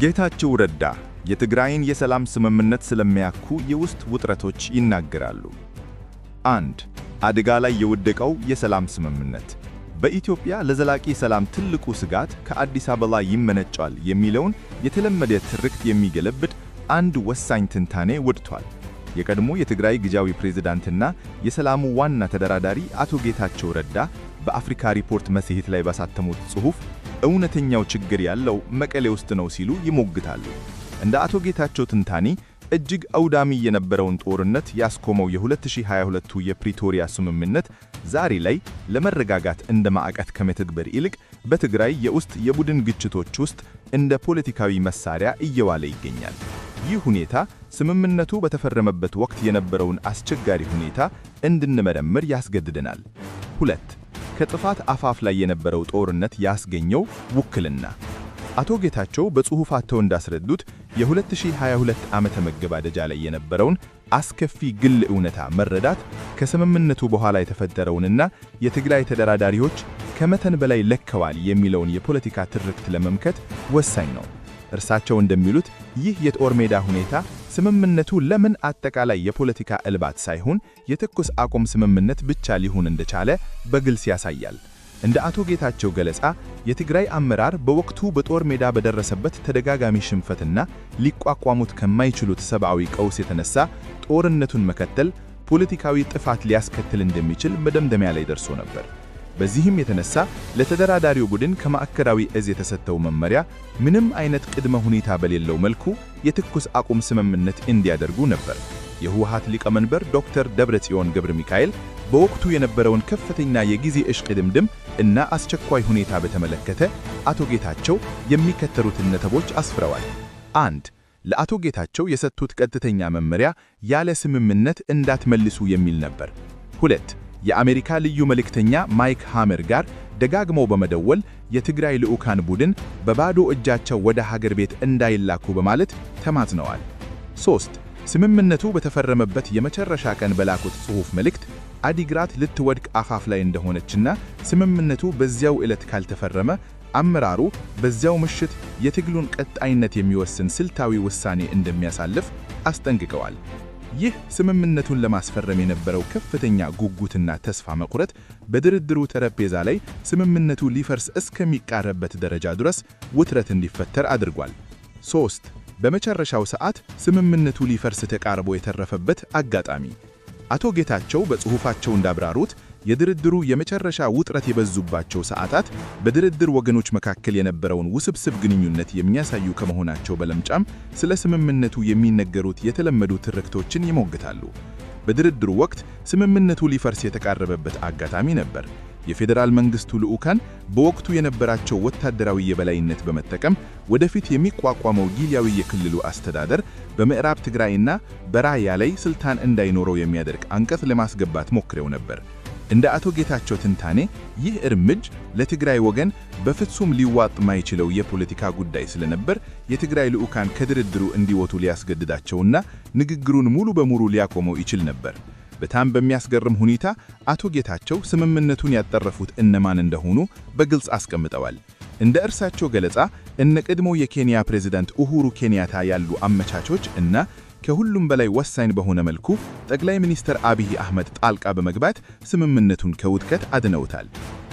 ጌታቸው ረዳ የትግራይን የሰላም ስምምነት ስለሚያኩ የውስጥ ውጥረቶች ይናገራሉ። 1. አደጋ ላይ የወደቀው የሰላም ስምምነት በኢትዮጵያ ለዘላቂ ሰላም ትልቁ ስጋት ከአዲስ አበባ ይመነጫል የሚለውን የተለመደ ትርክት የሚገለብጥ አንድ ወሳኝ ትንታኔ ወጥቷል። የቀድሞ የትግራይ ጊዜያዊ ፕሬዝዳንትና የሰላሙ ዋና ተደራዳሪ አቶ ጌታቸው ረዳ በአፍሪካ ሪፖርት መጽሔት ላይ ባሳተሙት ጽሑፍ እውነተኛው ችግር ያለው መቀሌ ውስጥ ነው ሲሉ ይሞግታሉ። እንደ አቶ ጌታቸው ትንታኔ እጅግ አውዳሚ የነበረውን ጦርነት ያስቆመው የ2022ቱ የፕሪቶሪያ ስምምነት ዛሬ ላይ ለመረጋጋት እንደ ማዕቀት ከመተግበር ይልቅ በትግራይ የውስጥ የቡድን ግጭቶች ውስጥ እንደ ፖለቲካዊ መሳሪያ እየዋለ ይገኛል። ይህ ሁኔታ ስምምነቱ በተፈረመበት ወቅት የነበረውን አስቸጋሪ ሁኔታ እንድንመረምር ያስገድደናል። 2. ከጥፋት አፋፍ ላይ የነበረው ጦርነት ያስገኘው ውክልና አቶ ጌታቸው በጽሑፋቸው እንዳስረዱት የ2022 ዓመተ መገባደጃ ላይ የነበረውን አስከፊ ግል እውነታ መረዳት ከስምምነቱ በኋላ የተፈጠረውንና የትግራይ ተደራዳሪዎች ከመጠን በላይ ለከዋል የሚለውን የፖለቲካ ትርክት ለመምከት ወሳኝ ነው። እርሳቸው እንደሚሉት ይህ የጦር ሜዳ ሁኔታ ስምምነቱ ለምን አጠቃላይ የፖለቲካ እልባት ሳይሆን የተኩስ አቁም ስምምነት ብቻ ሊሆን እንደቻለ በግልጽ ያሳያል። እንደ አቶ ጌታቸው ገለጻ የትግራይ አመራር በወቅቱ በጦር ሜዳ በደረሰበት ተደጋጋሚ ሽንፈትና ሊቋቋሙት ከማይችሉት ሰብአዊ ቀውስ የተነሳ ጦርነቱን መከተል ፖለቲካዊ ጥፋት ሊያስከትል እንደሚችል መደምደሚያ ላይ ደርሶ ነበር። በዚህም የተነሳ ለተደራዳሪው ቡድን ከማዕከላዊ እዝ የተሰጠው መመሪያ ምንም አይነት ቅድመ ሁኔታ በሌለው መልኩ የተኩስ አቁም ስምምነት እንዲያደርጉ ነበር። የህወሓት ሊቀመንበር ዶክተር ደብረጽዮን ገብረ ሚካኤል በወቅቱ የነበረውን ከፍተኛ የጊዜ እሽቅድምድም እና አስቸኳይ ሁኔታ በተመለከተ አቶ ጌታቸው የሚከተሉትን ነጥቦች አስፍረዋል። 1. ለአቶ ጌታቸው የሰጡት ቀጥተኛ መመሪያ ያለ ስምምነት እንዳትመልሱ የሚል ነበር። 2. የአሜሪካ ልዩ መልእክተኛ ማይክ ሃመር ጋር ደጋግመው በመደወል የትግራይ ልዑካን ቡድን በባዶ እጃቸው ወደ ሀገር ቤት እንዳይላኩ በማለት ተማጽነዋል። 3. ስምምነቱ በተፈረመበት የመጨረሻ ቀን በላኩት ጽሑፍ መልእክት አዲግራት ልትወድቅ አፋፍ ላይ እንደሆነችና ስምምነቱ በዚያው ዕለት ካልተፈረመ አመራሩ በዚያው ምሽት የትግሉን ቀጣይነት የሚወስን ስልታዊ ውሳኔ እንደሚያሳልፍ አስጠንቅቀዋል። ይህ ስምምነቱን ለማስፈረም የነበረው ከፍተኛ ጉጉትና ተስፋ መቁረጥ በድርድሩ ጠረጴዛ ላይ ስምምነቱ ሊፈርስ እስከሚቃረበት ደረጃ ድረስ ውጥረት እንዲፈጠር አድርጓል። 3. በመጨረሻው ሰዓት ስምምነቱ ሊፈርስ ተቃርቦ የተረፈበት አጋጣሚ አቶ ጌታቸው በጽሑፋቸው እንዳብራሩት የድርድሩ የመጨረሻ ውጥረት የበዙባቸው ሰዓታት በድርድር ወገኖች መካከል የነበረውን ውስብስብ ግንኙነት የሚያሳዩ ከመሆናቸው በለምጫም ስለ ስምምነቱ የሚነገሩት የተለመዱ ትርክቶችን ይሞግታሉ። በድርድሩ ወቅት ስምምነቱ ሊፈርስ የተቃረበበት አጋጣሚ ነበር። የፌዴራል መንግስቱ ልዑካን በወቅቱ የነበራቸው ወታደራዊ የበላይነት በመጠቀም ወደፊት የሚቋቋመው ጊዜያዊ የክልሉ አስተዳደር በምዕራብ ትግራይና በራያ ላይ ስልጣን እንዳይኖረው የሚያደርግ አንቀጽ ለማስገባት ሞክረው ነበር። እንደ አቶ ጌታቸው ትንታኔ ይህ እርምጃ ለትግራይ ወገን በፍጹም ሊዋጥ ማይችለው የፖለቲካ ጉዳይ ስለነበር የትግራይ ልዑካን ከድርድሩ እንዲወጡ ሊያስገድዳቸውና ንግግሩን ሙሉ በሙሉ ሊያቆመው ይችል ነበር። በጣም በሚያስገርም ሁኔታ አቶ ጌታቸው ስምምነቱን ያጠረፉት እነማን እንደሆኑ በግልጽ አስቀምጠዋል። እንደ እርሳቸው ገለጻ እነ ቀድሞው የኬንያ ፕሬዝዳንት ኡሁሩ ኬንያታ ያሉ አመቻቾች እና ከሁሉም በላይ ወሳኝ በሆነ መልኩ ጠቅላይ ሚኒስትር አብይ አህመድ ጣልቃ በመግባት ስምምነቱን ከውድቀት አድነውታል።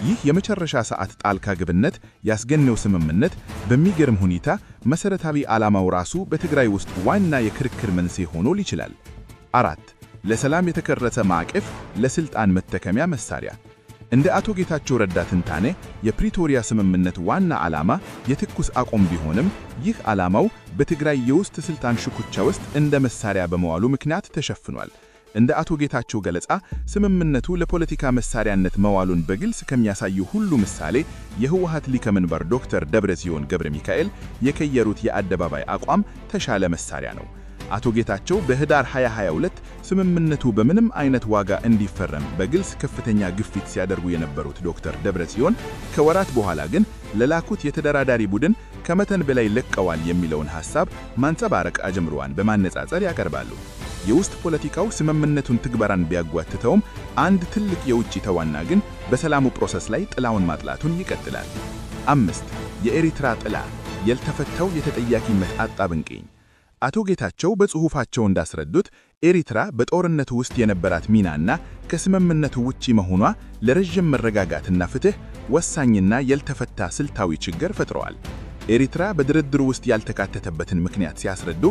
ይህ የመጨረሻ ሰዓት ጣልቃ ገብነት ያስገኘው ስምምነት በሚገርም ሁኔታ መሰረታዊ ዓላማው ራሱ በትግራይ ውስጥ ዋና የክርክር መንስኤ ሆኖ ይችላል። 4. ለሰላም የተከረሰ ማዕቀፍ ለስልጣን መተከሚያ መሳሪያ እንደ አቶ ጌታቸው ረዳ ትንታኔ የፕሪቶሪያ ስምምነት ዋና ዓላማ የተኩስ አቁም ቢሆንም ይህ ዓላማው በትግራይ የውስጥ ስልጣን ሽኩቻ ውስጥ እንደ መሳሪያ በመዋሉ ምክንያት ተሸፍኗል። እንደ አቶ ጌታቸው ገለጻ ስምምነቱ ለፖለቲካ መሳሪያነት መዋሉን በግልጽ ከሚያሳዩ ሁሉ ምሳሌ የህወሓት ሊቀመንበር ዶክተር ደብረጽዮን ገብረ ሚካኤል የቀየሩት የአደባባይ አቋም ተሻለ መሳሪያ ነው። አቶ ጌታቸው በህዳር 2022 ስምምነቱ በምንም አይነት ዋጋ እንዲፈረም በግልጽ ከፍተኛ ግፊት ሲያደርጉ የነበሩት ዶክተር ደብረጽዮን ከወራት በኋላ ግን ለላኩት የተደራዳሪ ቡድን ከመጠን በላይ ለቀዋል የሚለውን ሐሳብ ማንጸባረቅ አጀምረዋል በማነጻጸር ያቀርባሉ። የውስጥ ፖለቲካው ስምምነቱን ትግበራን ቢያጓትተውም አንድ ትልቅ የውጭ ተዋና ግን በሰላሙ ፕሮሰስ ላይ ጥላውን ማጥላቱን ይቀጥላል። 5. የኤሪትራ ጥላ ያልተፈታው የተጠያቂነት አጣብቂኝ። አቶ ጌታቸው በጽሑፋቸው እንዳስረዱት ኤሪትራ በጦርነቱ ውስጥ የነበራት ሚናና ከስምምነቱ ውጪ መሆኗ ለረጅም መረጋጋትና ፍትህ ወሳኝና ያልተፈታ ስልታዊ ችግር ፈጥረዋል። ኤሪትራ በድርድሩ ውስጥ ያልተካተተበትን ምክንያት ሲያስረዱ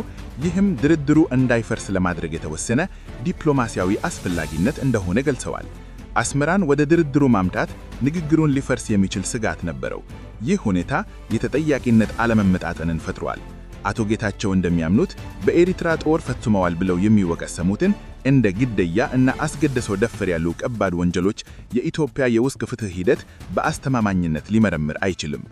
ይህም ድርድሩ እንዳይፈርስ ለማድረግ የተወሰነ ዲፕሎማሲያዊ አስፈላጊነት እንደሆነ ገልጸዋል። አስመራን ወደ ድርድሩ ማምጣት ንግግሩን ሊፈርስ የሚችል ስጋት ነበረው። ይህ ሁኔታ የተጠያቂነት አለመመጣጠንን ፈጥሯል። አቶ ጌታቸው እንደሚያምኑት በኤሪትራ ጦር ፈጽመዋል ብለው የሚወቀሰሙትን እንደ ግድያ እና አስገድዶ መድፈር ያሉ ከባድ ወንጀሎች የኢትዮጵያ የውስጥ ፍትህ ሂደት በአስተማማኝነት ሊመረምር አይችልም።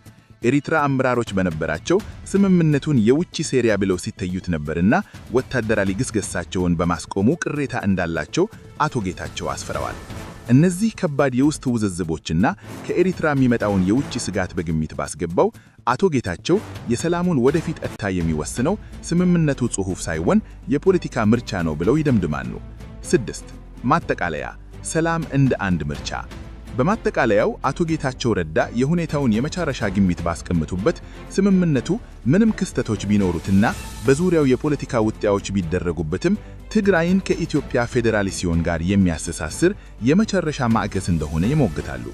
ኤሪትራ አመራሮች በነበራቸው ስምምነቱን የውጭ ሴራ ብለው ሲተዩት ነበርና ወታደራዊ ግስገሳቸውን በማስቆሙ ቅሬታ እንዳላቸው አቶ ጌታቸው አስፈረዋል። እነዚህ ከባድ የውስጥ ውዝግቦችና ከኤሪትራ የሚመጣውን የውጭ ስጋት በግምት ባስገባው አቶ ጌታቸው የሰላሙን ወደፊት እጣ የሚወስነው ስምምነቱ ጽሑፍ ሳይሆን የፖለቲካ ምርጫ ነው ብለው ይደምድማሉ። 6. ማጠቃለያ ሰላም እንደ አንድ ምርጫ። በማጠቃለያው አቶ ጌታቸው ረዳ የሁኔታውን የመጨረሻ ግምት ባስቀምጡበት ስምምነቱ ምንም ክስተቶች ቢኖሩትና በዙሪያው የፖለቲካ ውጤቶች ቢደረጉበትም ትግራይን ከኢትዮጵያ ፌዴራሊሲዮን ጋር የሚያስተሳስር የመጨረሻ ማዕቀፍ እንደሆነ ይሞግታሉ።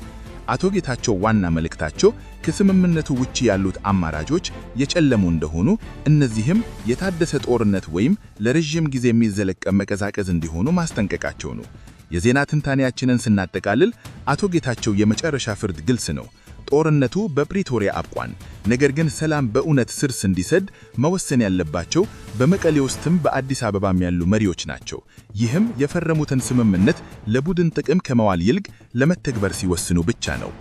አቶ ጌታቸው ዋና መልእክታቸው ከስምምነቱ ውጪ ያሉት አማራጮች የጨለሙ እንደሆኑ፣ እነዚህም የታደሰ ጦርነት ወይም ለረጅም ጊዜ የሚዘለቅ መቀዛቀዝ እንዲሆኑ ማስጠንቀቃቸው ነው። የዜና ትንታኔያችንን ስናጠቃልል አቶ ጌታቸው የመጨረሻ ፍርድ ግልጽ ነው። ጦርነቱ በፕሪቶሪያ አብቋል። ነገር ግን ሰላም በእውነት ስር እንዲሰድ መወሰን ያለባቸው በመቀሌ ውስጥም በአዲስ አበባም ያሉ መሪዎች ናቸው። ይህም የፈረሙትን ስምምነት ለቡድን ጥቅም ከመዋል ይልቅ ለመተግበር ሲወስኑ ብቻ ነው።